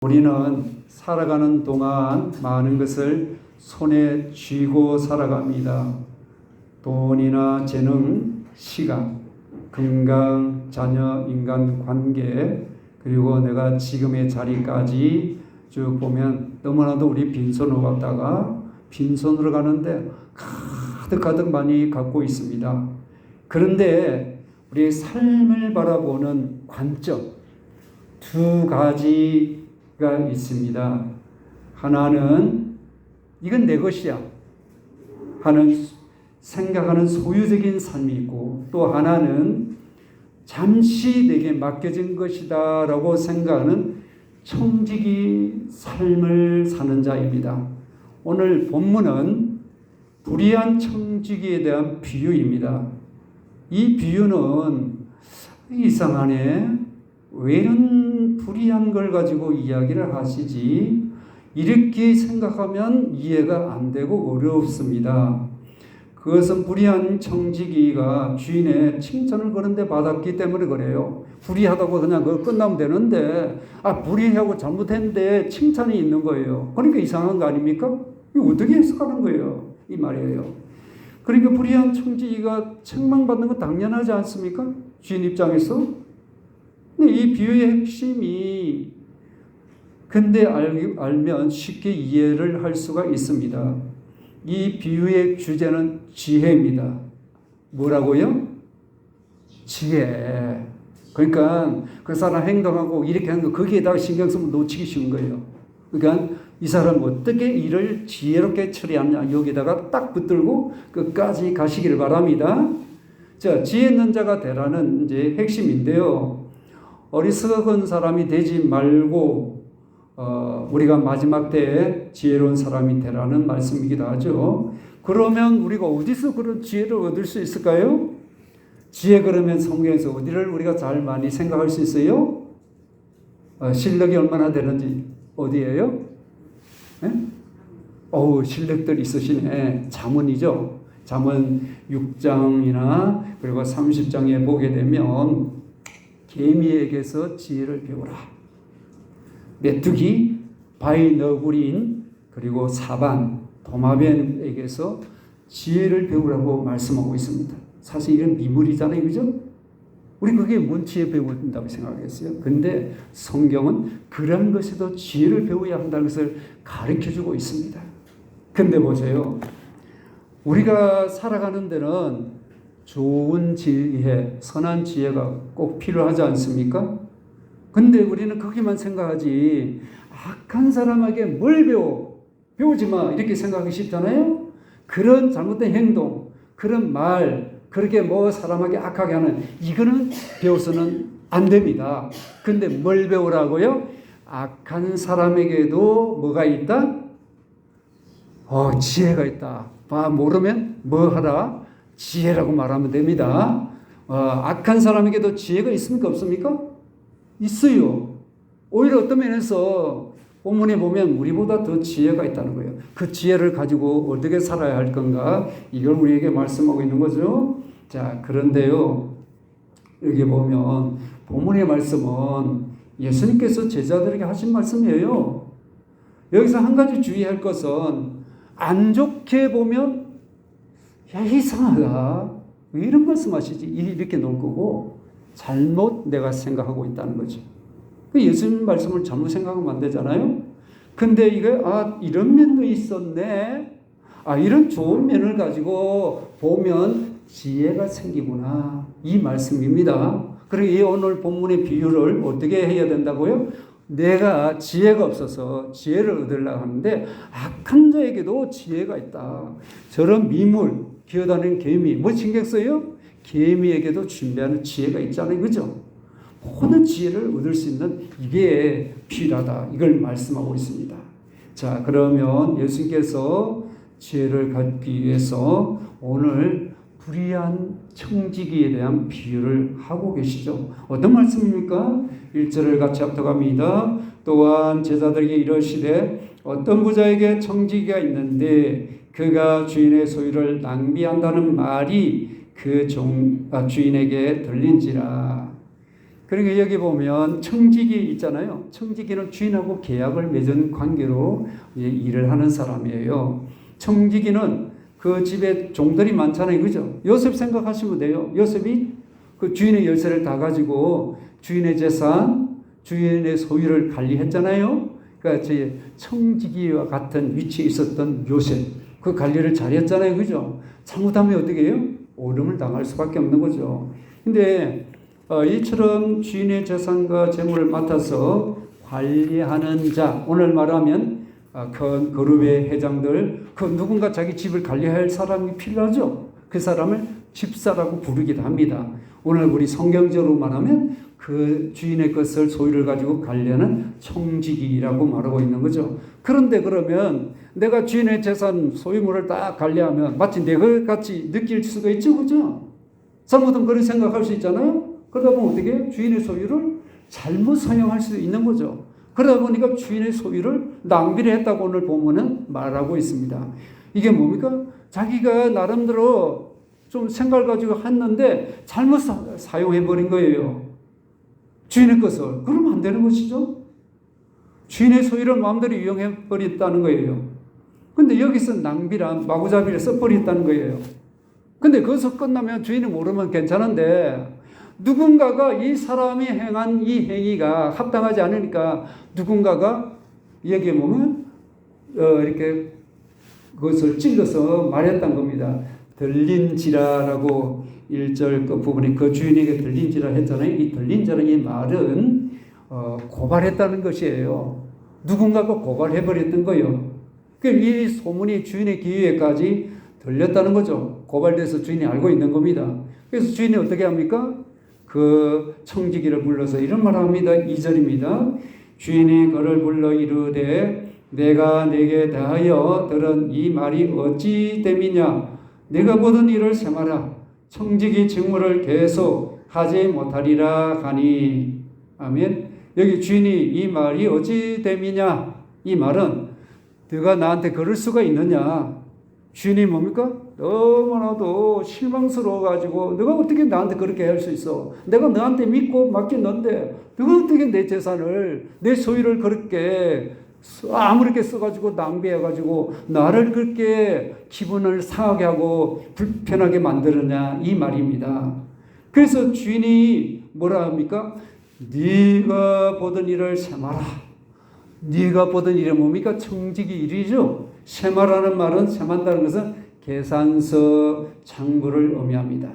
우리는 살아가는 동안 많은 것을 손에 쥐고 살아갑니다. 돈이나 재능, 시간, 건강, 자녀, 인간관계, 그리고 내가 지금의 자리까지 쭉 보면 너무나도 우리 빈손으로 갔다가 빈손으로 가는데 가득 많이 갖고 있습니다. 그런데 우리의 삶을 바라보는 관점 두 가지가 있습니다. 하나는 이건 내 것이야 하는 생각하는 소유적인 삶이 있고, 또 하나는 잠시 내게 맡겨진 것이다 라고 생각하는 청지기 삶을 사는 자입니다. 오늘 본문은 불의한 청지기에 대한 비유입니다. 이 비유는 이상하네, 왜 이런 불의한 걸 가지고 이야기를 하시지? 이렇게 생각하면 이해가 안 되고 어렵습니다. 그것은 불의한 청지기가 주인의 칭찬을 그런데 받았기 때문에 그래요. 불의하다고 그냥 그거 끝나면 되는데, 불의하고 잘못했는데 칭찬이 있는 거예요. 그러니까 이상한 거 아닙니까? 이거 어떻게 해석하는 거예요? 이 말이에요. 그러니까 불의한 청지기가 책망받는 건 당연하지 않습니까? 주인 입장에서. 근데 이 비유의 핵심이, 근데 알면 쉽게 이해를 할 수가 있습니다. 이 비유의 주제는 지혜입니다. 뭐라고요? 지혜. 그러니까 그 사람 행동하고 이렇게 하는 거, 거기에다가 신경 쓰면 놓치기 쉬운 거예요. 그러니까 이 사람 어떻게 일을 지혜롭게 처리하냐, 여기다가 딱 붙들고 끝까지 가시기를 바랍니다. 자, 지혜 있는 자가 되라는 이제 핵심인데요. 어리석은 사람이 되지 말고 우리가 마지막 때에 지혜로운 사람이 되라는 말씀이기도 하죠. 그러면 우리가 어디서 그런 지혜를 얻을 수 있을까요? 지혜, 그러면 성경에서 어디를 우리가 잘 많이 생각할 수 있어요? 실력이 얼마나 되는지 어디예요? 실력들 있으시네. 잠언이죠. 잠언 6장이나 그리고 30장에 보게 되면 개미에게서 지혜를 배우라. 메뚜기, 바위 너구리인, 그리고 사반, 도마뱀에게서 지혜를 배우라고 말씀하고 있습니다. 사실 이런 미물이잖아요, 그죠? 우리 그게 뭔 지혜 배운다고 생각했어요? 근데 성경은 그런 것에도 지혜를 배워야 한다는 것을 가르쳐주고 있습니다. 근데 보세요. 우리가 살아가는 데는 좋은 지혜, 선한 지혜가 꼭 필요하지 않습니까? 근데 우리는 거기만 생각하지, 악한 사람에게 뭘 배우지 마, 이렇게 생각하기 쉽잖아요. 그런 잘못된 행동, 그런 말, 그렇게 사람에게 악하게 하는, 이거는 배워서는 안 됩니다. 근데 뭘 배우라고요? 악한 사람에게도 뭐가 있다? 지혜가 있다. 모르면 뭐 하라? 지혜라고 말하면 됩니다. 악한 사람에게도 지혜가 있습니까? 없습니까? 있어요. 오히려 어떤 면에서 본문에 보면 우리보다 더 지혜가 있다는 거예요. 그 지혜를 가지고 어떻게 살아야 할 건가, 이걸 우리에게 말씀하고 있는 거죠. 자, 그런데요, 여기 보면 본문의 말씀은 예수님께서 제자들에게 하신 말씀이에요. 여기서 한 가지 주의할 것은, 안 좋게 보면 이상하다, 왜 이런 말씀하시지, 이렇게 놓을 거고, 잘못 내가 생각하고 있다는 거죠. 예수님 말씀을 잘못 생각하면 안 되잖아요. 근데 이게 이런 면도 있었네, 이런 좋은 면을 가지고 보면 지혜가 생기구나, 이 말씀입니다. 그리고 이 오늘 본문의 비유를 어떻게 해야 된다고요? 내가 지혜가 없어서 지혜를 얻으려고 하는데 악한 자에게도 지혜가 있다. 저런 미물, 기어다니는 개미, 뭐 신경 써요? 개미에게도 준비하는 지혜가 있잖아요, 그죠? 모든 지혜를 얻을 수 있는 이게 필요하다, 이걸 말씀하고 있습니다. 자, 그러면 예수님께서 지혜를 갖기 위해서 오늘 불의한 청지기에 대한 비유를 하고 계시죠. 어떤 말씀입니까? 1절을 같이 합독합니다. 또한 제자들에게 이르시되, 어떤 부자에게 청지기가 있는데 그가 주인의 소유를 낭비한다는 말이 그 주인에게 들린지라. 그러니까 여기 보면 청지기 있잖아요. 청지기는 주인하고 계약을 맺은 관계로 일을 하는 사람이에요. 청지기는 그 집에 종들이 많잖아요. 그죠? 요셉 생각하시면 돼요. 요셉이 그 주인의 열쇠를 다 가지고 주인의 재산, 주인의 소유를 관리했잖아요. 그러니까 청지기와 같은 위치에 있었던 요셉, 그 관리를 잘했잖아요. 그죠? 잘못하면 어떻게 해요? 오름을 당할 수밖에 없는 거죠. 근데 이처럼 주인의 재산과 재물을 맡아서 관리하는 자, 오늘 말하면 큰 그룹의 회장들, 그 누군가 자기 집을 관리할 사람이 필요하죠. 그 사람을 집사라고 부르기도 합니다. 오늘 우리 성경적으로 말하면 그 주인의 것을 소유를 가지고 관리하는 청지기라고 말하고 있는 거죠. 그런데 그러면 내가 주인의 재산 소유물을 다 관리하면 마치 내 것 같이 느낄 수가 있죠. 그죠? 잘못하면 그런 생각할 수 있잖아요. 그러다 보면 어떻게 주인의 소유를 잘못 사용할 수 있는 거죠. 그러다 보니까 주인의 소유를 낭비를 했다고 오늘 본문은 말하고 있습니다. 이게 뭡니까? 자기가 나름대로 좀 생각을 가지고 했는데 잘못 사용해버린 거예요. 주인의 것을. 그러면 안 되는 것이죠. 주인의 소유를 마음대로 이용해버렸다는 거예요. 근데 여기서 낭비란 마구잡이를 써버렸다는 거예요. 근데 거기서 끝나면 주인이 모르면 괜찮은데 누군가가 이 사람이 행한 이 행위가 합당하지 않으니까 누군가가 여기에 보면 이렇게 그것을 찔러서 말했던 겁니다. 들린지라라고 1절 그 부분에 그 주인에게 들린지라 했잖아요. 이 들린지라 이 말은 고발했다는 것이에요. 누군가가 고발해버렸던 거예요. 이 소문이 주인의 귀에까지 들렸다는 거죠. 고발돼서 주인이 알고 있는 겁니다. 그래서 주인이 어떻게 합니까? 그 청지기를 불러서 이런 말을 합니다. 2절입니다. 주인이 그를 불러 이르되 내가 내게 대하여 들은 이 말이 어찌 됨이냐? 내가 보던 일을 세마라. 청지기 직무를 계속 하지 못하리라 하니. 아멘. 여기 주인이 이 말이 어찌 됨이냐? 이 말은 네가 나한테 그럴 수가 있느냐? 주인이 뭡니까? 너무나도 실망스러워가지고 너가 어떻게 나한테 그렇게 할 수 있어? 내가 너한테 믿고 맡겼는데 너가 어떻게 내 재산을, 내 소유를 그렇게 아무렇게 써가지고 낭비해가지고 나를 그렇게 기분을 상하게 하고 불편하게 만들었냐? 이 말입니다. 그래서 주인이 뭐라 합니까? 네가 보던 일을 세마라. 네가 보던 일이 뭡니까? 청지기 일이죠. 세마라는 말은, 세만다는 것은 계산서 장부를 의미합니다.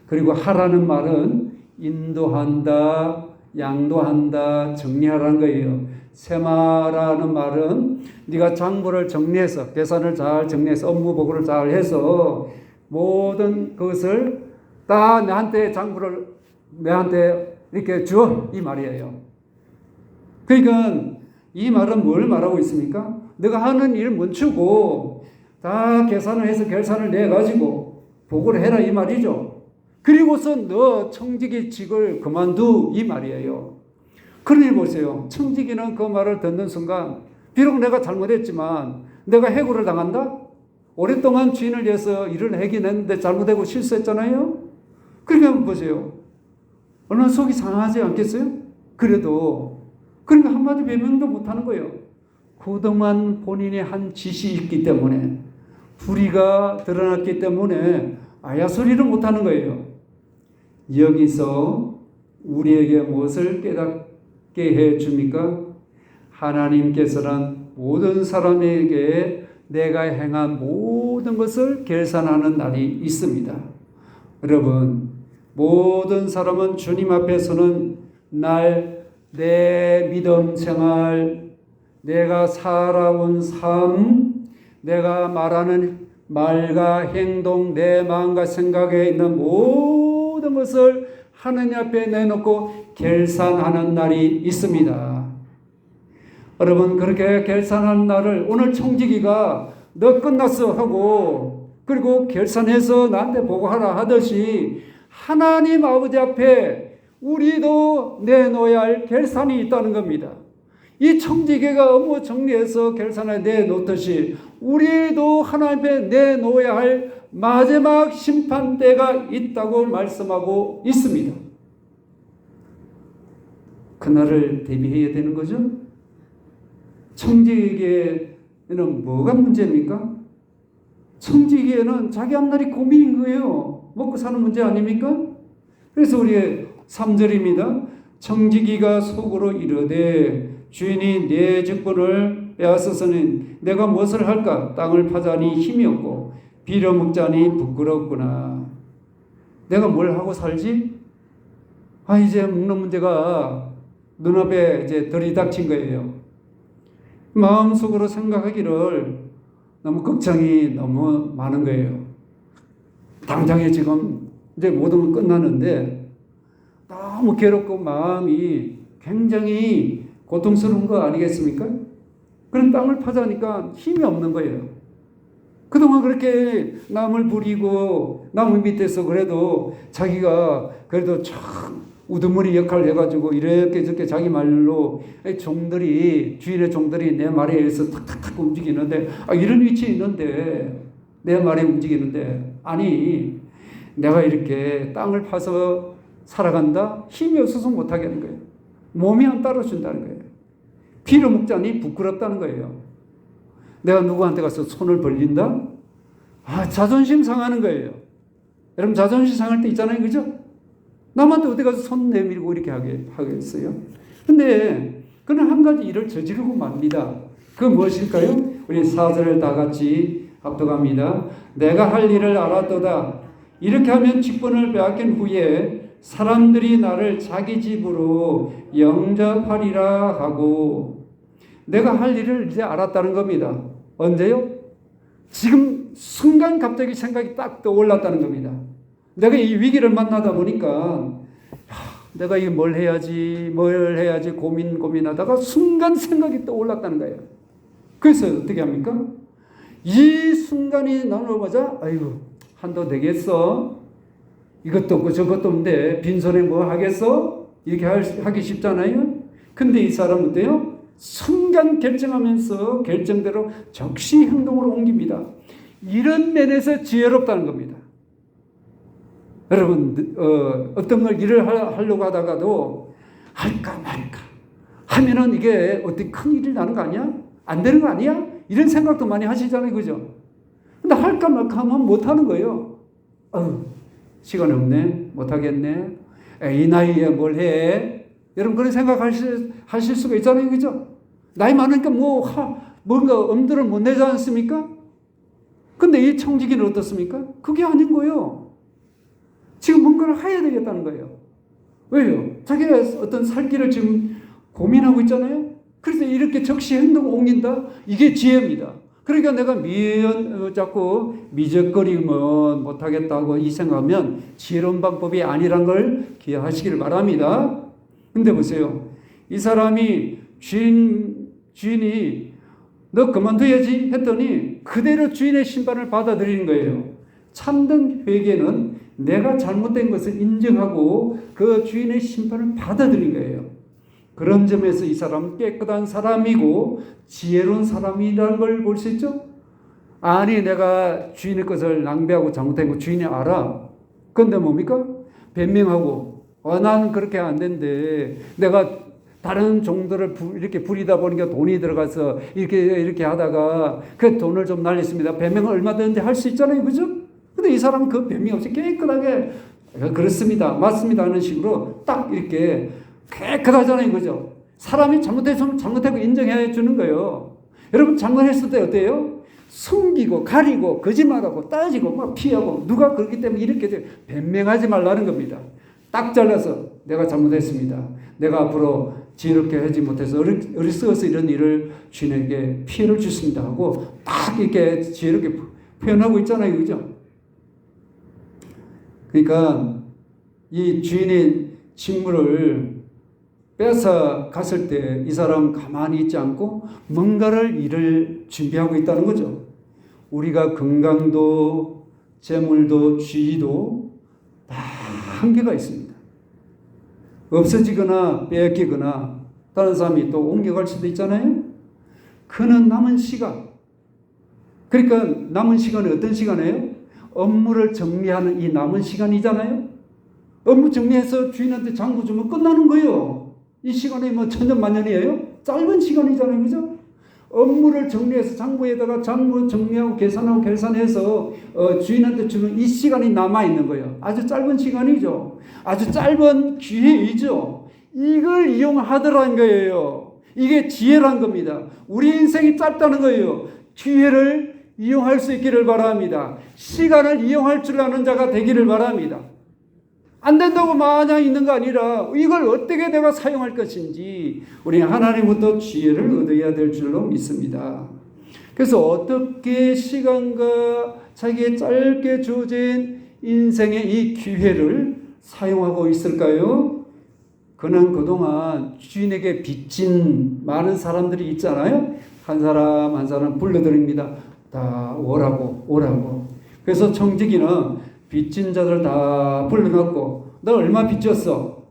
그리고 하라는 말은 인도한다, 양도한다, 정리하라는 거예요. 세마라는 말은 네가 장부를 정리해서, 계산을 잘 정리해서, 업무 보고를 잘 해서 모든 것을 다 내한테 장부를 내한테 이렇게 줘, 이 말이에요. 그러니까 이 말은 뭘 말하고 있습니까? 너가 하는 일을 멈추고 다 계산을 해서 결산을 내가지고 보고를 해라, 이 말이죠. 그리고서 너 청지기직을 그만두, 이 말이에요. 그러니 보세요. 청지기는 그 말을 듣는 순간 비록 내가 잘못했지만 내가 해고를 당한다? 오랫동안 주인을 위해서 일을 하긴 했는데 잘못하고 실수했잖아요. 그러니까 보세요. 얼마나 속이 상하지 않겠어요? 그래도 그러니까 한마디 변명도 못하는 거예요. 그동안 본인이 한 짓이 있기 때문에, 불의가 드러났기 때문에 아야소리를 못하는 거예요. 여기서 우리에게 무엇을 깨닫게 해줍니까? 하나님께서는 모든 사람에게 내가 행한 모든 것을 계산하는 날이 있습니다. 여러분, 모든 사람은 주님 앞에서는 내 믿음 생활, 내가 살아온 삶, 내가 말하는 말과 행동, 내 마음과 생각에 있는 모든 것을 하나님 앞에 내놓고 결산하는 날이 있습니다. 여러분, 그렇게 결산하는 날을 오늘 청지기가 너 끝났어 하고 그리고 결산해서 나한테 보고하라 하듯이 하나님 아버지 앞에 우리도 내놓아야 할 결산이 있다는 겁니다. 이 청지기가 업무 정리해서 결산에 내놓듯이 우리도 하나님 앞에 내놓아야 할 마지막 심판 때가 있다고 말씀하고 있습니다. 그날을 대비해야 되는 거죠. 청지기에는 뭐가 문제입니까? 청지기에는 자기 앞날이 고민인 거예요. 먹고 사는 문제 아닙니까? 그래서 우리의 3절입니다. 청지기가 속으로 이르되 주인이 내 직분을 빼앗아서는 내가 무엇을 할까? 땅을 파자니 힘이 없고 빌어먹자니 부끄럽구나. 내가 뭘 하고 살지? 이제 먹는 문제가 눈앞에 이제 들이닥친 거예요. 마음속으로 생각하기를 너무 걱정이 너무 많은 거예요. 당장에 지금 이제 모든 건 끝나는데 너무 괴롭고 마음이 굉장히 고통스러운 거 아니겠습니까? 그런 땅을 파자니까 힘이 없는 거예요. 그동안 그렇게 남을 부리고 나무 밑에서 그래도 자기가 그래도 참 우두머리 역할을 해가지고 이렇게 저렇게 자기 말로 주인의 종들이 내 말에 의해서 탁탁탁 움직이는데 이런 위치에 있는데 내 말에 움직이는데 아니 내가 이렇게 땅을 파서 살아간다? 힘이 없어서 못하게 하는 거예요. 몸이 안 따라준다는 거예요. 빌어먹자니 부끄럽다는 거예요. 내가 누구한테 가서 손을 벌린다? 자존심 상하는 거예요. 여러분 자존심 상할 때 있잖아요. 그죠? 남한테 어디 가서 손 내밀고 이렇게 하겠어요? 근데 그는 한 가지 일을 저지르고 맙니다. 그 무엇일까요? 우리 4절을 다 같이 합독합니다. 내가 할 일을 알았도다. 이렇게 하면 직분을 빼앗긴 후에 사람들이 나를 자기 집으로 영접하리라 하고 내가 할 일을 이제 알았다는 겁니다. 언제요? 지금 순간 갑자기 생각이 딱 떠올랐다는 겁니다. 내가 이 위기를 만나다 보니까 내가 이게 뭘 해야지 고민하다가 순간 생각이 떠올랐다는 거예요. 그래서 어떻게 합니까? 이 순간이 나오자마자 한도 되겠어? 이것도 없고 저것도 없는데 빈손에 뭐 하겠어? 이렇게 하기 쉽잖아요. 근데 이 사람은 어때요? 순간 결정하면서 결정대로 즉시 행동으로 옮깁니다. 이런 면에서 지혜롭다는 겁니다. 여러분 어떤 걸 일을 하려고 하다가도 할까 말까 하면은 이게 어떻게 큰 일이 나는 거 아니야? 안 되는 거 아니야? 이런 생각도 많이 하시잖아요. 그죠? 근데 할까 말까 하면 못 하는 거예요. 시간 없네. 못 하겠네. 이 나이에 뭘 해? 여러분 그런 생각 하실 수가 있잖아요. 그죠? 나이 많으니까 뭔가 엄두를 못 내지 않습니까? 근데 이 청지기는 어떻습니까? 그게 아닌 거예요. 지금 뭔가를 해야 되겠다는 거예요. 왜요? 자기가 어떤 살 길을 지금 고민하고 있잖아요. 그래서 이렇게 즉시 행동을 옮긴다. 이게 지혜입니다. 그러니까 내가 자꾸 미적거리면 못하겠다고 이 생각하면 지혜로운 방법이 아니란 걸 기억하시기를 바랍니다. 근데 보세요. 이 사람이 주인이 너 그만둬야지 했더니 그대로 주인의 심판을 받아들이는 거예요. 참된 회개는 내가 잘못된 것을 인정하고 그 주인의 심판을 받아들인 거예요. 그런 점에서 이 사람은 깨끗한 사람이고 지혜로운 사람이라는 걸 볼 수 있죠. 아니 내가 주인의 것을 낭비하고 잘못한 거 주인이 알아. 그런데 뭡니까? 변명하고 난 그렇게 안 된대. 내가 다른 종들을 이렇게 부리다 보니까 돈이 들어가서 이렇게 하다가 그 돈을 좀 날렸습니다. 변명을 얼마든지 할 수 있잖아요. 그죠? 근데 이 사람은 그 변명 없이 깨끗하게 그렇습니다. 맞습니다. 하는 식으로 딱 이렇게 깨끗하잖아요. 그죠? 사람이 잘못했으면 잘못하고 인정해 주는 거예요. 여러분 잘못했을 때 어때요? 숨기고 가리고 거짓말하고 따지고 막 피하고 누가 그렇기 때문에 이렇게 변명하지 말라는 겁니다. 딱 잘라서 내가 잘못했습니다. 내가 앞으로 지혜롭게 하지 못해서 어리석어서 이런 일을 주인에게 피해를 줬습니다 하고 딱 이렇게 지혜롭게 표현하고 있잖아요. 그죠? 그러니까 이 주인의 직무를 뺏어 갔을 때 이 사람은 가만히 있지 않고 뭔가를 일을 준비하고 있다는 거죠. 우리가 건강도 재물도 지위도 다 한계가 있습니다. 없어지거나 빼앗기거나 다른 사람이 또 옮겨갈 수도 있잖아요. 그는 남은 시간. 그러니까 남은 시간은 어떤 시간이에요? 업무를 정리하는 이 남은 시간이잖아요. 업무 정리해서 주인한테 장부 주면 끝나는 거예요. 이 시간이 뭐 천년만년이에요? 짧은 시간이잖아요. 그죠? 업무를 정리해서 장부에다가 장부 정리하고 계산하고 계산해서 주인한테 주는 이 시간이 남아있는 거예요. 아주 짧은 시간이죠. 아주 짧은 기회이죠. 이걸 이용하더라는 거예요. 이게 지혜란 겁니다. 우리 인생이 짧다는 거예요. 기회를 이용할 수 있기를 바랍니다. 시간을 이용할 줄 아는 자가 되기를 바랍니다. 안 된다고 마냥 있는 거 아니라 이걸 어떻게 내가 사용할 것인지 우리 하나님부터 지혜를 얻어야 될 줄로 믿습니다. 그래서 어떻게 시간과 자기의 짧게 주어진 인생의 이 기회를 사용하고 있을까요? 그는 그동안 주인에게 빚진 많은 사람들이 있잖아요. 한 사람 한 사람 불러드립니다. 다 오라고. 그래서 청지기는 빚진 자들 다 불러놓고 너 얼마 빚졌어?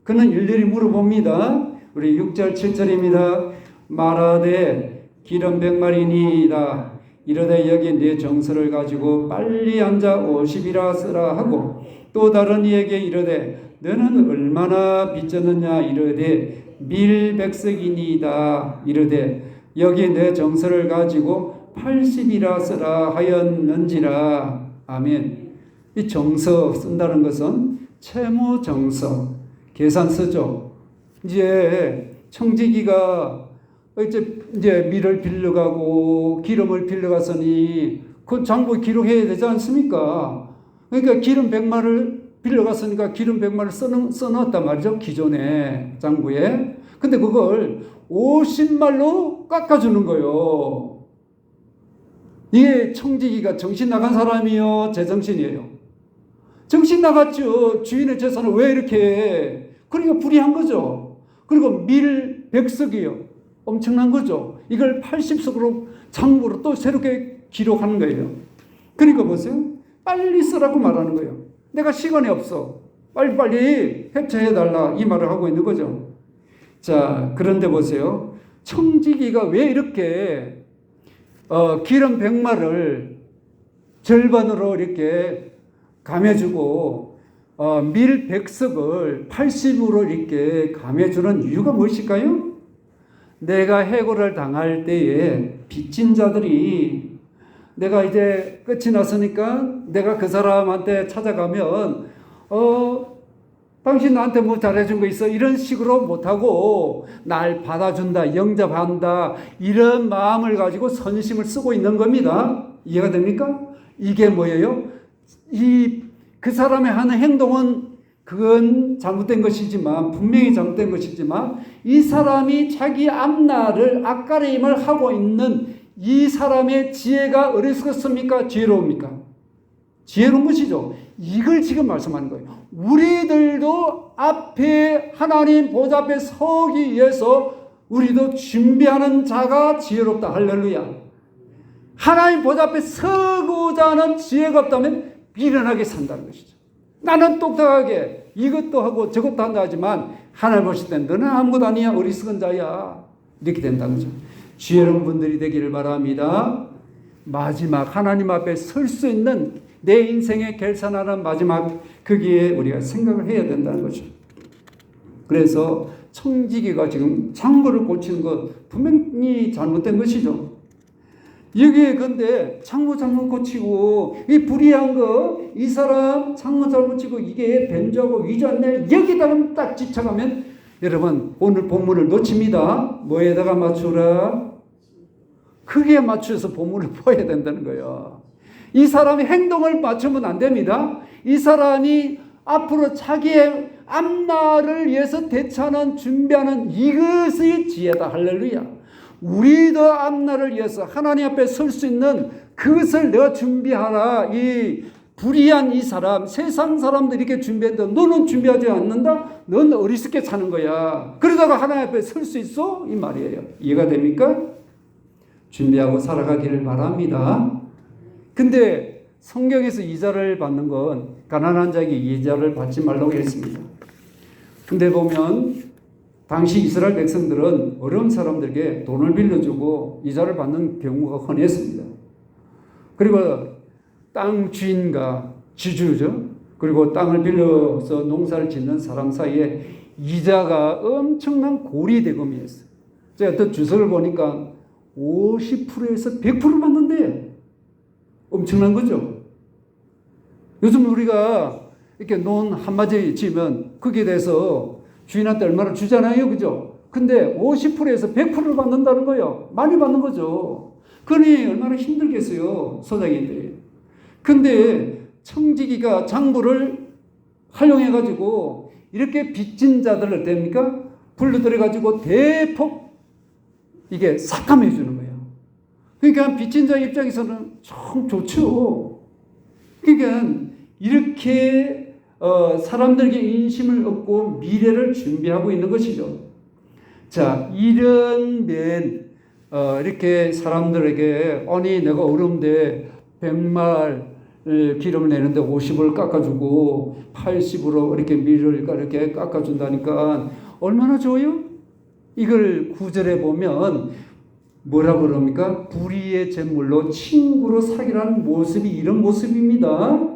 그는 일일이 물어봅니다. 우리 6절 7절입니다. 말하되 기름 100마리니이다. 이르되 여기 내 정서를 가지고 빨리 앉아 50이라 쓰라 하고 또 다른 이에게 이르되 너는 얼마나 빚졌느냐 이르되 밀 100석이니이다. 이르되 여기 내 정서를 가지고 80이라 쓰라 하였는지라. 아멘. 이 정서 쓴다는 것은 채무 정서, 계산서죠. 이제 청지기가 이제 밀을 빌려가고 기름을 빌려갔으니 그 장부에 기록해야 되지 않습니까? 그러니까 기름 100마를 빌려갔으니까 기름 100마를 써놨단 말이죠. 기존에 장부에. 근데 그걸 50말로 깎아주는 거예요. 이게 청지기가 정신 나간 사람이요? 제정신이에요? 정신 나갔죠. 주인의 재산을 왜 이렇게 해? 그러니까 불이한 거죠. 그리고 밀 100석이요. 엄청난 거죠. 이걸 80석으로 장부로 또 새롭게 기록하는 거예요. 그러니까 보세요. 빨리 쓰라고 말하는 거예요. 내가 시간이 없어. 빨리빨리 협조해달라. 이 말을 하고 있는 거죠. 자, 그런데 보세요. 청지기가 왜 이렇게 기름 100마를 절반으로 이렇게 감해주고 밀 100석을 80으로 이렇게 감해주는 이유가 무엇일까요? 내가 해고를 당할 때에 빚진 자들이 내가 이제 끝이 났으니까 내가 그 사람한테 찾아가면 당신 나한테 뭐 잘해준 거 있어? 이런 식으로 못하고 날 받아준다, 영접한다 이런 마음을 가지고 선심을 쓰고 있는 겁니다. 이해가 됩니까? 이게 뭐예요? 그 사람의 하는 행동은 그건 잘못된 것이지만 분명히 잘못된 것이지만 이 사람이 자기 앞날을 앞가림을 하고 있는 이 사람의 지혜가 어리석었습니까? 지혜로웁니까? 지혜로운 것이죠. 이걸 지금 말씀하는 거예요. 우리들도 앞에 하나님 보좌 앞에 서기 위해서 우리도 준비하는 자가 지혜롭다. 할렐루야. 하나님 보좌 앞에 서고자 하는 지혜가 없다면 미련하게 산다는 것이죠. 나는 똑똑하게 이것도 하고 저것도 한다 하지만 하나님 보실 땐 너는 아무것도 아니야. 어리석은 자야. 이렇게 된다는 거죠. 지혜로운 분들이 되기를 바랍니다. 마지막 하나님 앞에 설 수 있는 내 인생의 결산하는 마지막 거기에 우리가 생각을 해야 된다는 거죠. 그래서 청지기가 지금 창고를 고치는 것 분명히 잘못된 것이죠. 여기에 근데 창모 잘못 고치고 이 불의한 거 이 사람 창모 잘못 고치고 이게 변조하고 위조한데 여기다가 딱 집착하면 여러분 오늘 본문을 놓칩니다. 뭐에다가 맞추라? 크게 맞춰서 본문을 보아야 된다는 거예요. 이 사람의 행동을 맞추면 안 됩니다. 이 사람이 앞으로 자기의 앞날을 위해서 대처하는 준비하는 이것이 지혜다. 할렐루야. 우리도 앞날을 위해서 하나님 앞에 설 수 있는 그것을 내가 준비하라. 이 불의한 이 사람, 세상 사람들이 이렇게 준비했는데 너는 준비하지 않는다? 넌 어리석게 사는 거야. 그러다가 하나님 앞에 설 수 있어? 이 말이에요. 이해가 됩니까? 준비하고 살아가기를 바랍니다. 근데 성경에서 이자를 받는 건 가난한 자에게 이자를 받지 말라고 했습니다. 근데 보면 당시 이스라엘 백성들은 어려운 사람들에게 돈을 빌려주고 이자를 받는 경우가 흔했습니다. 그리고 땅 주인과 지주죠. 그리고 땅을 빌려서 농사를 짓는 사람 사이에 이자가 엄청난 고리대금이었어요. 제가 어떤 주소를 보니까 50%에서 100% 받는데 엄청난 거죠. 요즘 우리가 이렇게 논 한마디 지으면 거기에 대해서 주인한테 얼마나 주잖아요. 그죠? 근데 50%에서 100%를 받는다는 거예요. 많이 받는 거죠. 그러니 얼마나 힘들겠어요. 소장인들이. 근데 청지기가 장부를 활용해가지고 이렇게 빚진 자들을 됩니까? 불러들여가지고 대폭 이게 삭감해 주는 거예요. 그러니까 빚진 자 입장에서는 참 좋죠. 그러니까 이렇게 사람들에게 인심을 얻고 미래를 준비하고 있는 것이죠. 자, 이런 면 이렇게 사람들에게 아니 내가 어려운데 100말 기름을 내는데 50을 깎아주고 80으로 이렇게 밀을 이렇게 깎아준다니까 얼마나 좋아요? 이걸 구절에 보면 뭐라 그럽니까? 불의의 제물로 친구로 사귀라는 모습이 이런 모습입니다.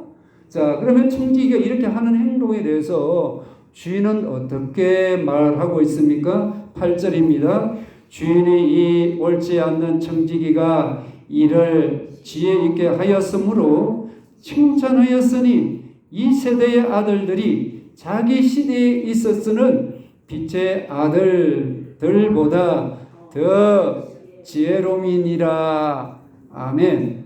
자, 그러면 청지기가 이렇게 하는 행동에 대해서 주인은 어떻게 말하고 있습니까? 8절입니다. 주인이 이 옳지 않는 청지기가 이를 지혜 있게 하였으므로 칭찬하였으니 이 세대의 아들들이 자기 시대에 있었으는 빛의 아들들보다 더 지혜로움이니라. 아멘.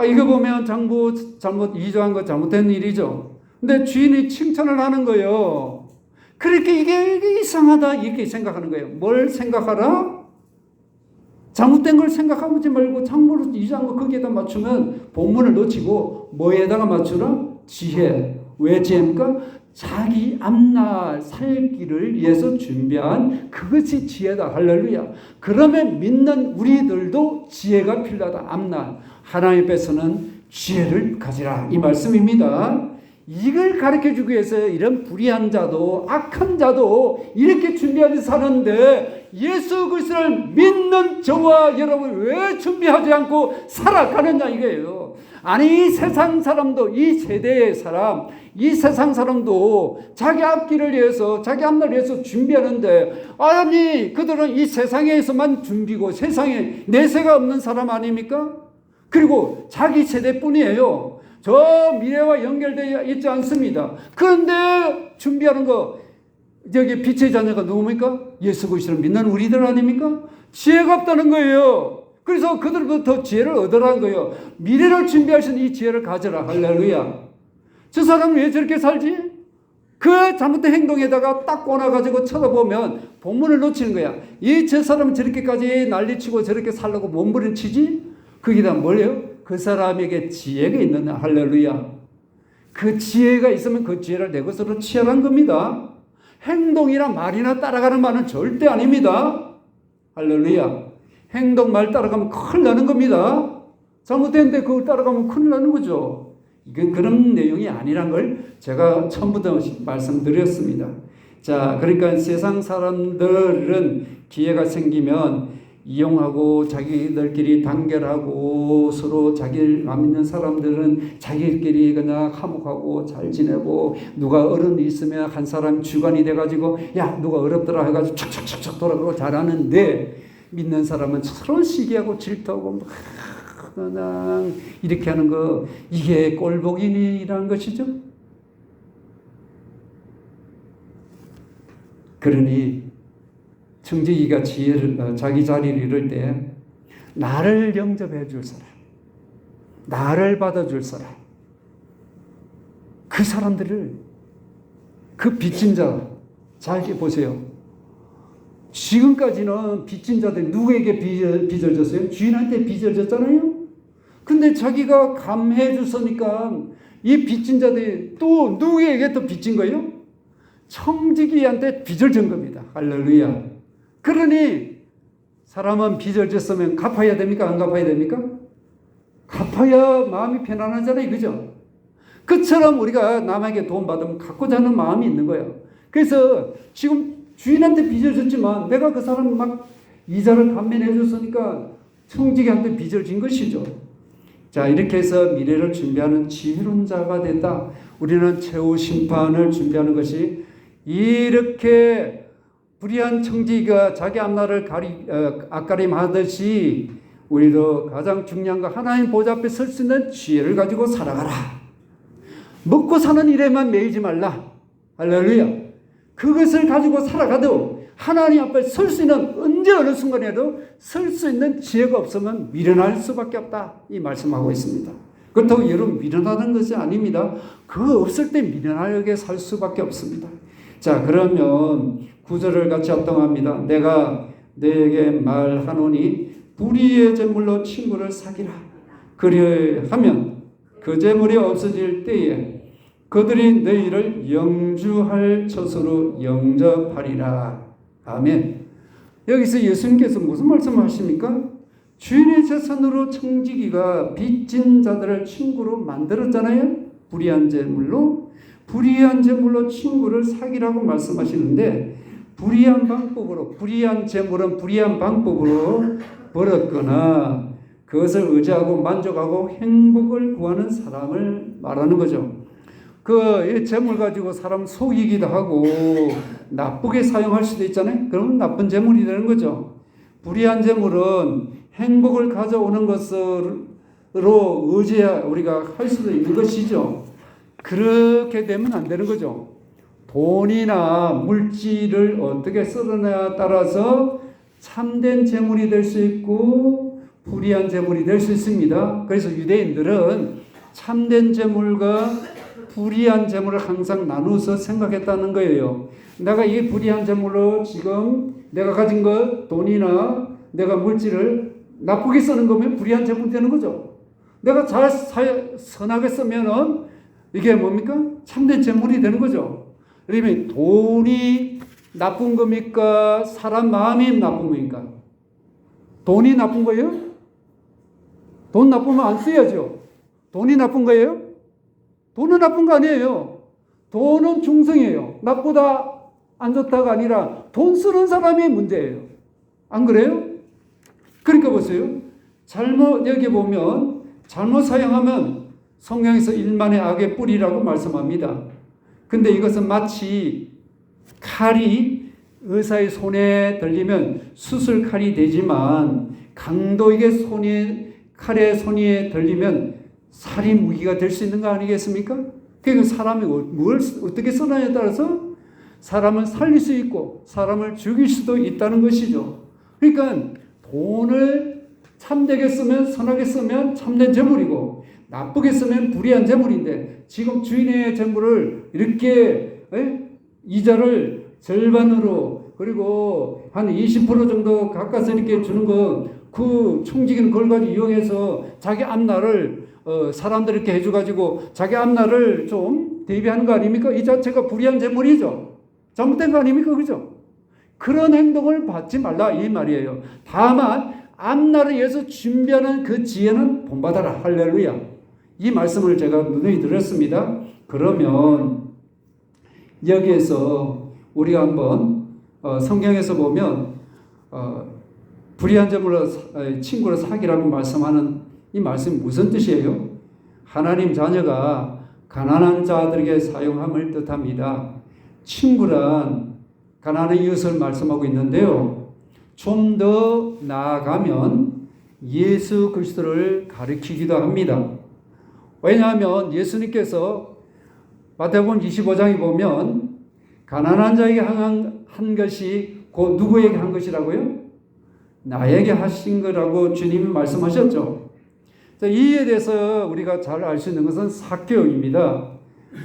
이거 보면 장부 잘못 이조한 거 잘못된 일이죠. 근데 주인이 칭찬을 하는 거예요. 그렇게 이게 이상하다 이렇게 생각하는 거예요. 뭘 생각하라? 잘못된 걸 생각하지 말고 장부를 이조한 거 거기에다 맞추면 본문을 놓치고 뭐에다가 맞추라? 지혜. 왜 지혜입니까? 자기 앞날 살 길을 위해서 준비한 그것이 지혜다. 할렐루야. 그러면 믿는 우리들도 지혜가 필요하다. 앞날 하나님 앞에서는 지혜를 가지라 이 말씀입니다. 이걸 가르쳐주기 위해서 이런 불의한 자도 악한 자도 이렇게 준비하지 사는데 예수 그리스도를 믿는 저와 여러분 왜 준비하지 않고 살아가느냐 이거예요. 아니 세상 사람도 이 세대의 사람 이 세상 사람도 자기 앞길을 위해서 자기 앞날을 위해서 준비하는데 아니 그들은 이 세상에서만 준비고 세상에 내세가 없는 사람 아닙니까? 그리고 자기 세대뿐이에요. 저 미래와 연결되어 있지 않습니다. 그런데 준비하는 거 여기 빛의 자녀가 누굽니까? 예수 그리스도를 믿는 우리들 아닙니까? 지혜가 없다는 거예요. 그래서 그들부터 더 지혜를 얻으라는 거예요. 미래를 준비할 수 있는 이 지혜를 가져라. 할렐루야. 저 사람은 왜 저렇게 살지? 그 잘못된 행동에다가 딱 꼬나가지고 쳐다보면 본문을 놓치는 거야. 저 사람은 저렇게까지 난리치고 저렇게 살려고 몸부림치지? 거기다 뭐래요? 그 사람에게 지혜가 있는 할렐루야. 그 지혜가 있으면 그 지혜를 내 것으로 취하는 겁니다. 행동이나 말이나 따라가는 말은 절대 아닙니다. 할렐루야. 행동 말 따라가면 큰일 나는 겁니다. 잘못됐는데 그걸 따라가면 큰일 나는 거죠. 이건 그런 내용이 아니란 걸 제가 처음부터 말씀드렸습니다. 자, 그러니까 세상 사람들은 기회가 생기면 이용하고 자기들끼리 단결하고 서로 자기를 안 믿는 사람들은 자기들끼리 그냥 화목하고 잘 지내고 누가 어른이 있으면 한 사람 주관이 돼가지고 야 누가 어렵더라 해가지고 척척척척 돌아가고 잘하는데 믿는 사람은 서로 시기하고 질투하고 그냥 이렇게 하는 거 이게 꼴보기라는 것이죠. 그러니 청지기가 지혜를 자기 자리를 잃을 때 나를 영접해 줄 사람, 나를 받아줄 사람, 그 사람들을 그 빚진 자, 잘 보세요. 지금까지는 빚진 자들이 누구에게 빚을 졌어요? 주인한테 빚을 졌잖아요. 근데 자기가 감해 줬으니까 이 빚진 자들이 또 누구에게 또 빚진 거예요? 청지기한테 빚을 진 겁니다. 할렐루야. 그러니 사람은 빚을 졌으면 갚아야 됩니까? 안 갚아야 됩니까? 갚아야 마음이 편안하잖아요. 그죠? 그처럼 우리가 남에게 돈 받으면 갖고자 하는 마음이 있는 거예요. 그래서 지금 주인한테 빚을 졌지만 내가 그 사람 막 이자를 감면해 줬으니까 청지기한테 빚을 진 것이죠. 자, 이렇게 해서 미래를 준비하는 지혜로운 자가 된다. 우리는 최후 심판을 준비하는 것이 이렇게 불의한 청지기가 자기 앞날을 앞가림하듯이 우리도 가장 중요한 거 하나님 보좌 앞에 설 수 있는 지혜를 가지고 살아가라. 먹고 사는 일에만 매이지 말라. 할렐루야. 그것을 가지고 살아가도 하나님 앞에 설 수 있는 언제 어느 순간에도 설 수 있는 지혜가 없으면 미련할 수밖에 없다. 이 말씀하고 있습니다. 그렇다고 여러분 미련하는 것이 아닙니다. 그거 없을 때 미련하게 살 수밖에 없습니다. 자, 그러면 9절을 같이 합동합니다. 내가 너에게 말하노니 불의의 제물로 친구를 사귀라. 그리하면 그 제물이 없어질 때에 그들이 너희를 영주할 처소로 영접하리라. 아멘. 여기서 예수님께서 무슨 말씀하십니까? 주인의 재산으로 청지기가 빚진 자들을 친구로 만들었잖아요. 불의한 제물로 친구를 사귀라고 말씀하시는데, 불의한 제물은 불의한 방법으로 벌었거나 그것을 의지하고 만족하고 행복을 구하는 사람을 말하는 거죠. 그 재물 가지고 사람 속이기도 하고 나쁘게 사용할 수도 있잖아요. 그러면 나쁜 재물이 되는 거죠. 불의한 재물은 행복을 가져오는 것으로 우리가 할 수도 있는 것이죠. 그렇게 되면 안 되는 거죠. 돈이나 물질을 어떻게 쓰느냐에 따라서 참된 재물이 될 수 있고 불의한 재물이 될 수 있습니다. 그래서 유대인들은 참된 재물과 불의한 재물을 항상 나누어서 생각했다는 거예요. 내가 이 불의한 재물로 지금 내가 가진 것, 돈이나 내가 물질을 나쁘게 쓰는 거면 불의한 재물이 되는 거죠. 내가 잘 선하게 쓰면은 이게 뭡니까? 참된 재물이 되는 거죠. 그러면 돈이 나쁜 겁니까? 사람 마음이 나쁜 겁니까? 돈이 나쁜 거예요? 돈 나쁘면 안 써야죠. 돈이 나쁜 거예요? 돈은 나쁜 거 아니에요. 돈은 중성이에요. 나쁘다, 안 좋다가 아니라 돈 쓰는 사람이 문제예요. 안 그래요? 그러니까 보세요. 여기 보면 잘못 사용하면 성경에서 일만의 악의 뿌리라고 말씀합니다. 근데 이것은 마치 칼이 의사의 손에 들리면 수술칼이 되지만 강도에게 칼의 손에 들리면 살인 무기가 될 수 있는 거 아니겠습니까? 그러니까 사람이 뭘 어떻게 쓰느냐에 따라서 사람을 살릴 수 있고 사람을 죽일 수도 있다는 것이죠. 그러니까 돈을 참되게 쓰면, 선하게 쓰면 참된 재물이고 나쁘게 쓰면 불의한 재물인데, 지금 주인의 재물을 이렇게 이자를 절반으로 그리고 한 20% 정도 가까이서 이렇게 주는 건 그 총지기는 그걸 가지고 이용해서 자기 앞날을 사람들 이렇게 해줘가지고 자기 앞날을 좀 대비하는 거 아닙니까? 이 자체가 불의한 재물이죠. 잘못된 거 아닙니까? 그죠? 그런 행동을 받지 말라 이 말이에요. 다만 앞날을 위해서 준비하는 그 지혜는 본받아라. 할렐루야. 이 말씀을 제가 누누이 들었습니다. 그러면 여기에서 우리가 한번 성경에서 보면 불의한 재물로 친구를 사귀라고 말씀하는 이 말씀이 무슨 뜻이에요? 하나님 자녀가 가난한 자들에게 사용함을 뜻합니다. 친구란 가난한 이웃을 말씀하고 있는데요. 좀 더 나아가면 예수 그리스도를 가리키기도 합니다. 왜냐하면 예수님께서 마태복음 25장에 보면 가난한 자에게 한 것이 곧 누구에게 한 것이라고요? 나에게 하신 거라고 주님이 말씀하셨죠. 이에 대해서 우리가 잘 알 수 있는 것은 삭개오입니다.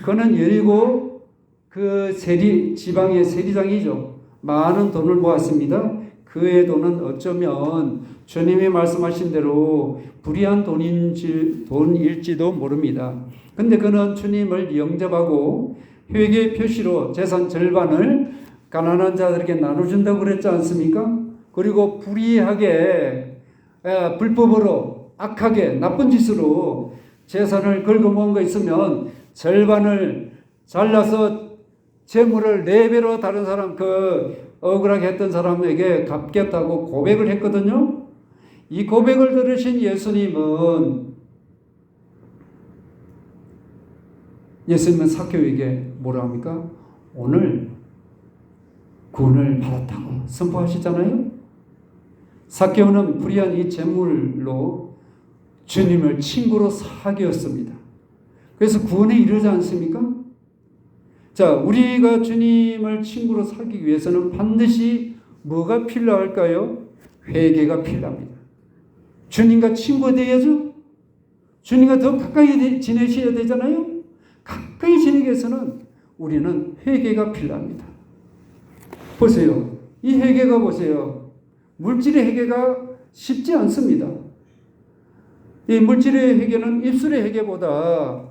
그는 여리고 그 지방의 세리장이죠. 많은 돈을 모았습니다. 그의 돈은 어쩌면 주님이 말씀하신 대로 불의한 돈일지도 모릅니다. 근데 그는 주님을 영접하고 회개의 표시로 재산 절반을 가난한 자들에게 나눠준다고 그랬지 않습니까? 그리고 불의하게 불법으로 악하게 나쁜 짓으로 재산을 긁어모은 거 있으면 절반을 잘라서 재물을 4배로 다른 사람 억울하게 했던 사람에게 갚겠다고 고백을 했거든요. 이 고백을 들으신 예수님은 삭개오에게 뭐라 합니까? 오늘 구원을 받았다고 선포하시잖아요. 삭개오는 불의한 이 재물로 주님을 친구로 사귀었습니다. 그래서 구원에 이르지 않습니까? 자, 우리가 주님을 친구로 사귀기 위해서는 반드시 뭐가 필요할까요? 회개가 필요합니다. 주님과 친구가 되어야죠. 주님과 더 가까이 지내셔야 되잖아요. 가까이 지내기 위해서는 우리는 회개가 필요합니다. 보세요. 이 회개가 보세요. 물질의 회개가 쉽지 않습니다. 이 물질의 회개는 입술의 회개보다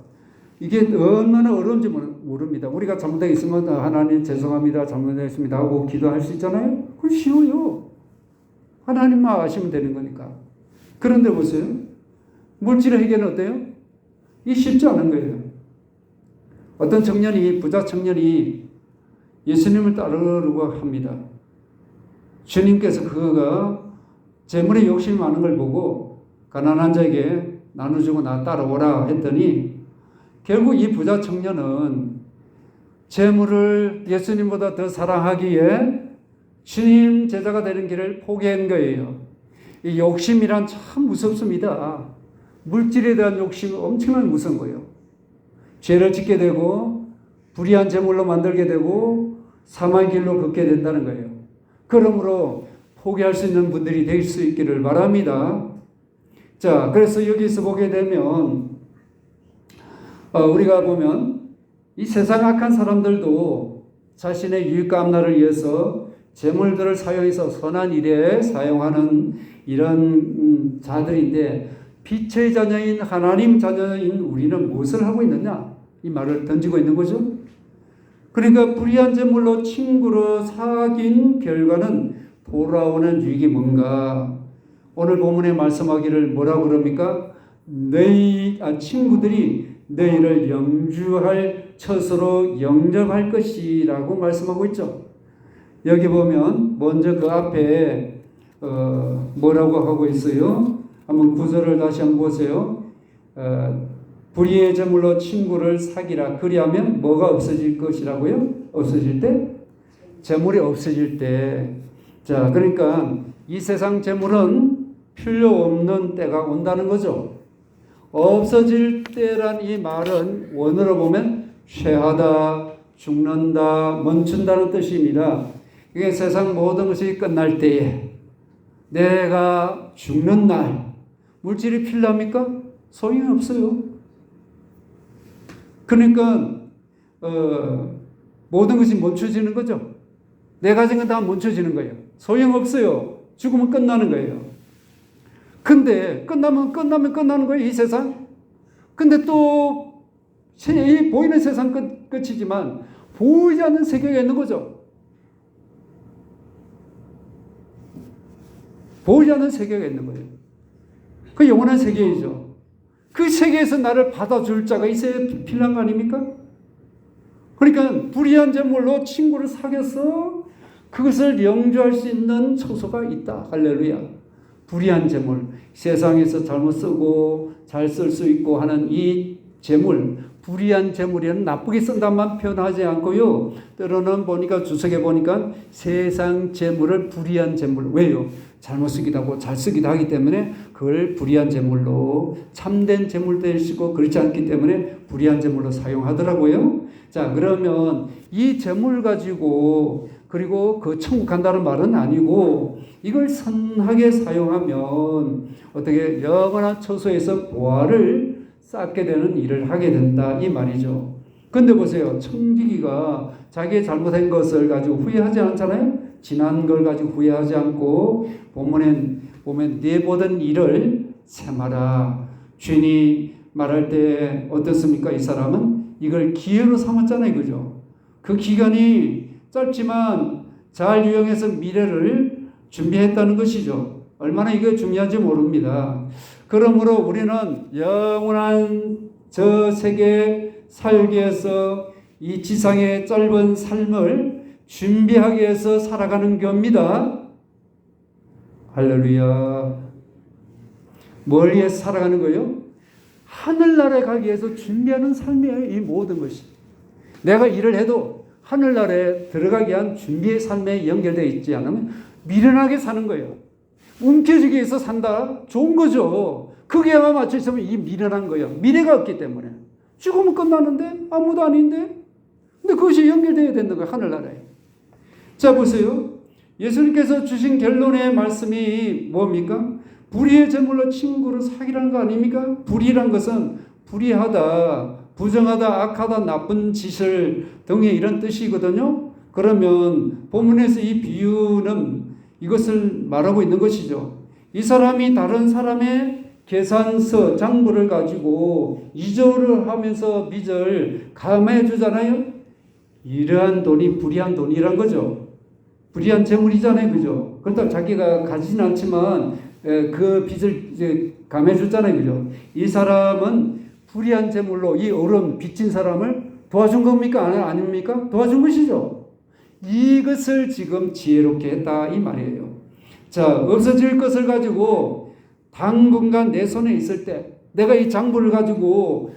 이게 얼마나 어려운지 모릅니다. 우리가 잘못되어 있으면 하나님 죄송합니다. 잘못했습니다 하고 기도할 수 있잖아요. 그건 쉬워요. 하나님만 아시면 되는 거니까. 그런데 보세요. 물질의 회개는 어때요? 이 쉽지 않은 거예요. 어떤 청년이, 부자 청년이 예수님을 따르려고 합니다. 주님께서 그가 재물에 욕심이 많은 걸 보고 가난한 자에게 나눠주고 나 따라오라 했더니 결국 이 부자 청년은 재물을 예수님보다 더 사랑하기에 주님 제자가 되는 길을 포기한 거예요. 이 욕심이란 참 무섭습니다. 물질에 대한 욕심이 엄청나게 무서운 거예요. 죄를 짓게 되고 불의한 재물로 만들게 되고 사망의 길로 걷게 된다는 거예요. 그러므로 포기할 수 있는 분들이 될 수 있기를 바랍니다. 자, 그래서 여기서 보게 되면 우리가 보면 이 세상 악한 사람들도 자신의 유익과 앞날을 위해서 재물들을 사용해서 선한 일에 사용하는 이런 자들인데 빛의 자녀인 하나님 자녀인 우리는 무엇을 하고 있느냐? 이 말을 던지고 있는 거죠. 그러니까 불의한 재물로 친구로 사귄 결과는 돌아오는 유익이 뭔가? 오늘 본문에 말씀하기를 뭐라고 그럽니까? 친구들이 너희를 영주할 처소로 영접할 것이라고 말씀하고 있죠. 여기 보면 먼저 그 앞에 뭐라고 하고 있어요? 한번 구절을 다시 한번 보세요. 불의의 재물로 친구를 사귀라. 그리하면 뭐가 없어질 것이라고요? 없어질 때? 재물이 없어질 때. 자, 그러니까 이 세상 재물은 필요 없는 때가 온다는 거죠. 없어질 때란 이 말은 원어로 보면 쇠하다, 죽는다, 멈춘다는 뜻입니다. 이게 세상 모든 것이 끝날 때에 내가 죽는 날 물질이 필요합니까? 소용이 없어요. 그러니까 모든 것이 멈춰지는 거죠. 내 가진 건 다 멈춰지는 거예요. 소용없어요. 죽으면 끝나는 거예요. 근데 끝나면 끝나는 거예요, 이 세상. 근데 또 이 보이는 세상 끝이지만 보이지 않는 세계가 있는 거죠. 보이지 않는 세계가 있는 거예요. 그 영원한 세계이죠. 그 세계에서 나를 받아줄 자가 있어야 필요한 거 아닙니까? 그러니까 불의한 재물로 친구를 사귀어서 그것을 영주할 수 있는 처소가 있다. 할렐루야. 불의한 재물, 세상에서 잘못 쓰고 잘 쓸 수 있고 하는 이 재물, 불의한 재물에는 나쁘게 쓴다만 표현하지 않고요. 때로는 보니까 주석에 보니까 세상 재물을 불의한 재물. 왜요? 잘못 쓰기도 하고 잘 쓰기도 하기 때문에 그걸 불의한 재물로 참된 재물 되시고 그렇지 않기 때문에 불의한 재물로 사용하더라고요. 자, 그러면 이 재물 가지고 그리고 그 천국 간다는 말은 아니고 이걸 선하게 사용하면 어떻게 영원한 처소에서 보화를 쌓게 되는 일을 하게 된다 이 말이죠. 근데 보세요. 청지기가 자기의 잘못한 것을 가지고 후회하지 않잖아요. 지난 걸 가지고 후회하지 않고 본문에 보면 네 보던 일을 세마라. 주인이 말할 때 어떻습니까? 이 사람은 이걸 기회로 삼았잖아요. 그죠? 그 기간이 짧지만 잘 유용해서 미래를 준비했다는 것이죠. 얼마나 이게 중요한지 모릅니다. 그러므로 우리는 영원한 저 세계에 살기 위해서 이 지상의 짧은 삶을 준비하기 위해서 살아가는 겁니다. 할렐루야. 뭘 위해서 살아가는 거예요? 하늘나라에 가기 위해서 준비하는 삶이에요. 이 모든 것이. 내가 일을 해도 하늘나라에 들어가기 위한 준비의 삶에 연결되어 있지 않으면 미련하게 사는 거예요. 움켜쥐기 위해서 산다? 좋은 거죠. 거기에만 맞춰 있으면 이 미련한 거예요. 미래가 없기 때문에. 죽으면 끝나는데 아무도 아닌데. 근데 그것이 연결되어야 되는 거예요. 하늘나라에. 자, 보세요. 예수님께서 주신 결론의 말씀이 뭡니까? 불의의 제물로 친구를 사귀라는 거 아닙니까? 불의란 것은 불의하다, 부정하다, 악하다, 나쁜 짓을 등의 이런 뜻이거든요. 그러면 본문에서 이 비유는 이것을 말하고 있는 것이죠. 이 사람이 다른 사람의 계산서, 장부를 가지고 이조를 하면서 빚을 감해 주잖아요. 이러한 돈이 불의한 돈이란 거죠. 불의한 재물이잖아요. 그죠? 그렇다고 자기가 가지진 않지만 그 빚을 이제 감해 줬잖아요. 그죠? 이 사람은 불의한 재물로 이 어른 빚진 사람을 도와준 겁니까? 아닙니까? 도와준 것이죠. 이것을 지금 지혜롭게 했다 이 말이에요. 자, 없어질 것을 가지고 당분간 내 손에 있을 때 내가 이 장부를 가지고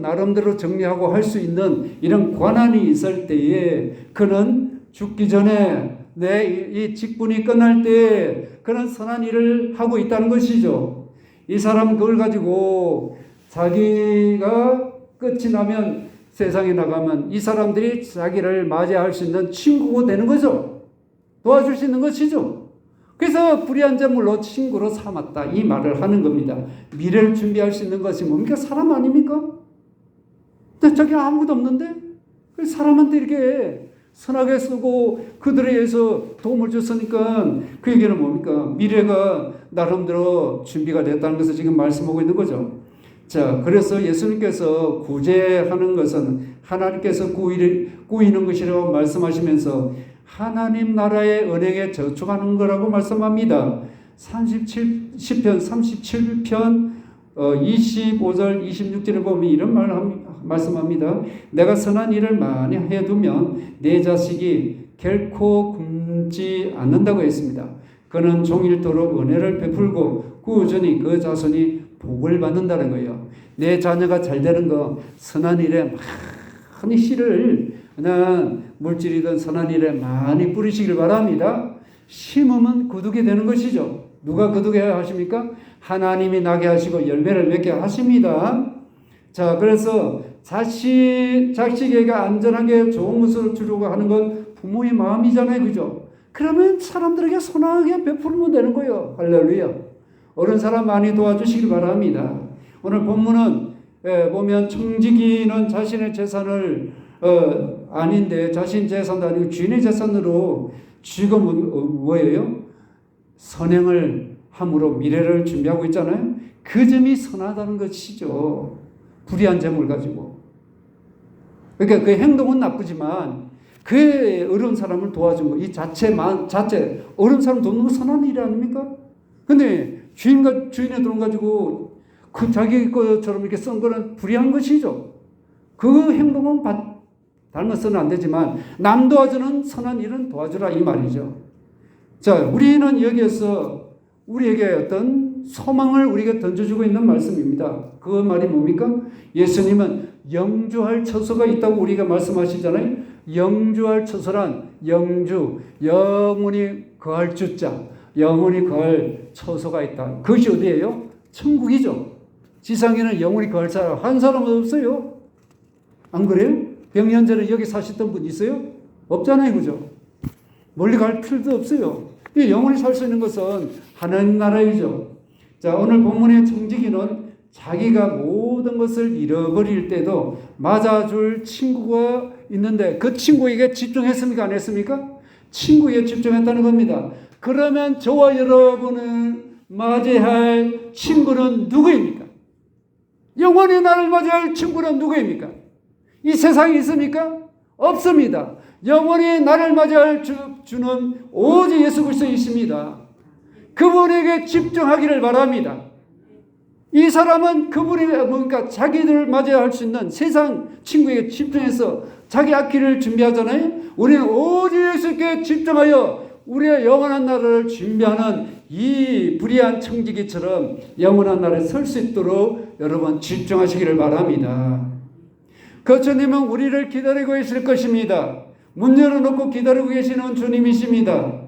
나름대로 정리하고 할 수 있는 이런 권한이 있을 때에 그는 죽기 전에 내 이 직분이 끝날 때 그런 선한 일을 하고 있다는 것이죠. 이 사람은 그걸 가지고 자기가 끝이 나면 세상에 나가면 이 사람들이 자기를 맞이할 수 있는 친구가 되는 거죠. 도와줄 수 있는 것이죠. 그래서 불의한 재물로 친구로 삼았다 이 말을 하는 겁니다. 미래를 준비할 수 있는 것이 뭡니까? 사람 아닙니까? 근데 저기 아무것도 없는데 사람한테 이렇게 선하게 쓰고 그들에 의해서 도움을 줬으니까 그 얘기는 뭡니까? 미래가 나름대로 준비가 됐다는 것을 지금 말씀하고 있는 거죠. 자, 그래서 예수님께서 구제하는 것은 하나님께서 꾸이는 것이라고 말씀하시면서 하나님 나라의 은행에 저축하는 거라고 말씀합니다. 10편 37편 25절 26절에 보면 이런 말씀합니다. 내가 선한 일을 많이 해두면 내 자식이 결코 굶지 않는다고 했습니다. 그는 종일토록 은혜를 베풀고 꾸준히 그 자손이 복을 받는다는 거예요. 내 자녀가 잘 되는 거 선한 일에 많이 씨를 그냥 물질이든 선한 일에 많이 뿌리시길 바랍니다. 심으면 거두게 되는 것이죠. 누가 거두게 하십니까? 하나님이 나게 하시고 열매를 맺게 하십니다. 자, 그래서 자식에게 안전하게 좋은 것을 주려고 하는 건 부모의 마음이잖아요. 그죠? 그러면 사람들에게 선하게 베풀면 되는 거예요. 할렐루야. 어른 사람 많이 도와주시길 바랍니다. 오늘 본문은 보면 청지기는 자신의 재산을 아닌데 자신 재산도 아니고 주인의 재산으로 지금 뭐예요? 선행을 함으로 미래를 준비하고 있잖아요. 그 점이 선하다는 것이죠. 불의한 재물 가지고. 그러니까 그 행동은 나쁘지만 그 어려운 사람을 도와준 거, 이 자체 어려운 사람 돕는 거 선한 일 아닙니까? 근데 주인의 돈 가지고 그 자기 것처럼 이렇게 쓴 거는 불의한 것이죠. 그 행동은 닮아서는 안 되지만 남 도와주는 선한 일은 도와주라 이 말이죠. 자, 우리는 여기에서 우리에게 어떤 소망을 우리에게 던져주고 있는 말씀입니다. 그 말이 뭡니까? 예수님은 영주할 처소가 있다고 우리가 말씀하시잖아요. 영주할 처소란 영주, 영원히 거할 주자, 영원히 거할 처소가 있다. 그것이 어디예요? 천국이죠. 지상에는 영원히 거할 사람 한 사람은 없어요. 안 그래요? 100년 전에 여기 사셨던 분 있어요? 없잖아요. 그죠? 멀리 갈 필요도 없어요. 영원히 살 수 있는 것은 하나님 나라이죠. 자, 오늘 본문의 청지기는 자기가 모든 것을 잃어버릴 때도 맞아줄 친구가 있는데 그 친구에게 집중했습니까? 안 했습니까? 친구에게 집중했다는 겁니다. 그러면 저와 여러분을 맞이할 친구는 누구입니까? 영원히 나를 맞이할 친구는 누구입니까? 이 세상에 있습니까? 없습니다. 영원히 나를 맞이할 주는 오직 예수 그리스도이십니다. 그분에게 집중하기를 바랍니다. 이 사람은 그분이 뭔가 자기들을 맞이할 수 있는 세상 친구에게 집중해서 자기 앞길을 준비하잖아요. 우리는 오직 예수께 집중하여 우리의 영원한 나라를 준비하는 이 불의한 청지기처럼 영원한 나라에 설 수 있도록 여러분 집중하시기를 바랍니다. 그 주님은 우리를 기다리고 있을 것입니다. 문 열어놓고 기다리고 계시는 주님이십니다.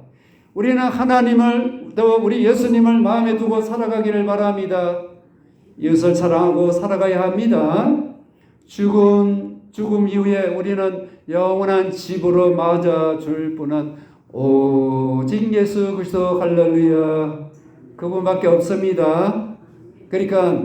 우리는 하나님을 또 우리 예수님을 마음에 두고 살아가기를 바랍니다. 이웃을 사랑하고 살아가야 합니다. 죽음 이후에 우리는 영원한 집으로 맞아줄 분은 오직 예수 그리스도 할렐루야 그분밖에 없습니다. 그러니까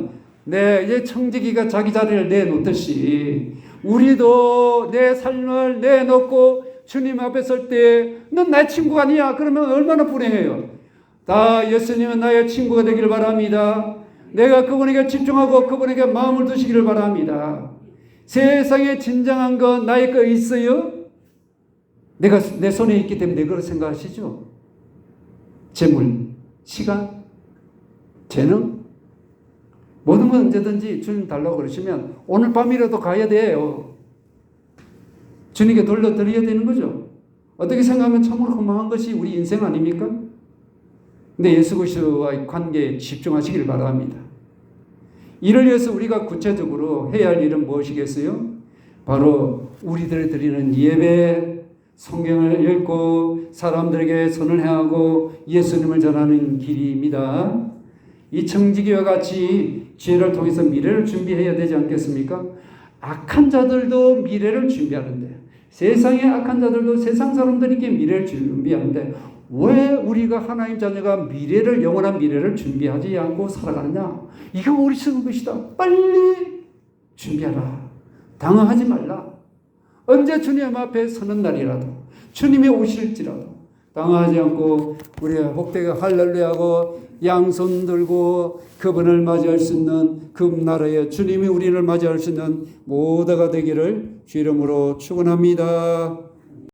이제 청지기가 자기 자리를 내놓듯이 우리도 내 삶을 내놓고 주님 앞에 설 때 넌 내 친구 아니야? 그러면 얼마나 불행해요. 다 예수님은 나의 친구가 되기를 바랍니다. 내가 그분에게 집중하고 그분에게 마음을 두시기를 바랍니다. 세상에 진정한 건 나의 거 있어요? 내가 내 손에 있기 때문에 내 거로 생각하시죠? 재물, 시간, 재능 모든 건 언제든지 주님 달라고 그러시면 오늘 밤이라도 가야 돼요. 주님께 돌려드려야 되는 거죠. 어떻게 생각하면 참으로 허망한 것이 우리 인생 아닙니까? 근데 예수 그리스도와의 관계에 집중하시길 바랍니다. 이를 위해서 우리가 구체적으로 해야 할 일은 무엇이겠어요? 바로 우리들이 드리는 예배, 성경을 읽고 사람들에게 선을 행하고 예수님을 전하는 길입니다. 이 청지기와 같이 지혜를 통해서 미래를 준비해야 되지 않겠습니까? 악한 자들도 미래를 준비하는데 세상의 악한 자들도 세상 사람들에게 미래를 준비하는데 왜 우리가 하나님 자녀가 영원한 미래를 준비하지 않고 살아가느냐? 이거 어리석은 것이다. 빨리 준비하라. 당황하지 말라. 언제 주님 앞에 서는 날이라도 주님이 오실지라도 당황하지 않고 우리가 복되게 할렐루야하고 양손 들고 그분을 맞이할 수 있는 그 나라에 주님이 우리를 맞이할 수 있는 모두가 되기를 주 이름으로 축원합니다.